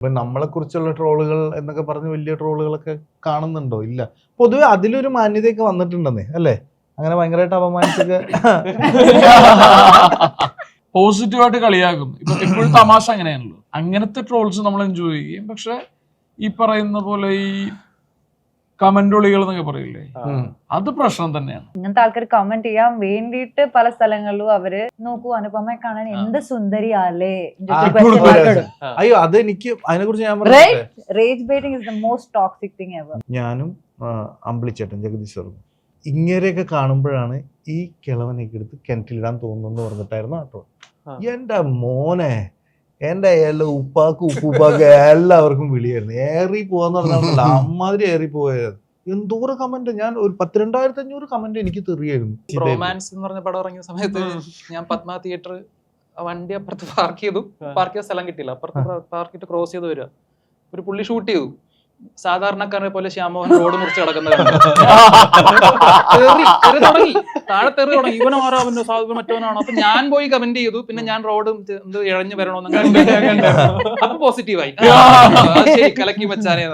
ഇപ്പൊ നമ്മളെ കുറിച്ചുള്ള ട്രോളുകൾ എന്നൊക്കെ പറഞ്ഞ് വലിയ ട്രോളുകളൊക്കെ കാണുന്നുണ്ടോ? ഇല്ല. പൊതുവെ അതിലൊരു മാന്യതയൊക്കെ വന്നിട്ടുണ്ടെന്നേ അല്ലേ? അങ്ങനെ ഭയങ്കരമായിട്ട് അപമാനിച്ചൊക്കെ പോസിറ്റീവായിട്ട് കളിയാക്കും. ഇപ്പൊ എപ്പോഴും തമാശ അങ്ങനെയാണല്ലോ. അങ്ങനത്തെ ട്രോൾസ് നമ്മൾ എൻജോയ് ചെയ്യും. പക്ഷെ ഈ പറയുന്ന പോലെ ഈ കമന്റുളികൾ എന്നൊക്കെ പറയില്ലേ, അത് പ്രശ്നം തന്നെയാണ്. ഇങ്ങനത്തെ ആൾക്കാർ കമന്റ് ചെയ്യാൻ വേണ്ടിയിട്ട് പല സ്ഥലങ്ങളിലും അവര് നോക്കൂ അനുപമയെ കാണാൻ എന്ത് സുന്ദരിയാലേ. അയ്യോ അത് എനിക്ക് അതിനെ കുറിച്ച് ഞാൻ rage biting is the most toxic thing ever. ഞാനും അമ്പിളിച്ചേട്ടൻ ജഗദീശ്വറും ഇങ്ങനെയൊക്കെ കാണുമ്പോഴാണ് ഈ കിളവനൊക്കെ എടുത്ത് കിണറ്റിലിടാൻ തോന്നുന്നു പറഞ്ഞിട്ടായിരുന്നു കേട്ടോ. എന്റെ മോനെ എന്റെ എല്ലാ ഉപ്പാക്ക് എല്ലാവർക്കും വിളിയായിരുന്നു. ഏറി പോവാന്ന് പറഞ്ഞാൽ അമ്മാതിരി ഏറി പോയത്. എന്തോരം കമന്റ്, ഞാൻ ഒരു 12,500 കമന്റ് എനിക്ക് തെറിയായിരുന്നു. റൊമാൻസ് എന്ന് പറഞ്ഞ പടം ഇറങ്ങിയ സമയത്ത് ഞാൻ പത്മ തിയേറ്റർ വണ്ടി അപ്പുറത്ത് പാർക്ക് ചെയ്ത സ്ഥലം കിട്ടിയില്ല. അപ്പുറത്ത് പാർക്ക് ചെയ്തിട്ട് ക്രോസ് ചെയ്ത് വരിക, ഒരു പുള്ളി ഷൂട്ട് ചെയ്തു. സാധാരണക്കാരനെ പോലെ ശ്യാമോഹൻ റോഡ് മുറിച്ച് കിടക്കുന്നത് തുടങ്ങി, താഴെ തെറി തുടങ്ങി. ഇവനോ ആരോ അവനോ സാധു മറ്റവനാണോ. അപ്പൊ ഞാൻ പോയി കമന്റ് ചെയ്തു. പിന്നെ ഞാൻ റോഡ് എന്ത് ഇഴഞ്ഞു വരണോന്ന് അപ്പൊ പോസിറ്റീവായി, ശരി കലക്കി വെച്ചാനേ.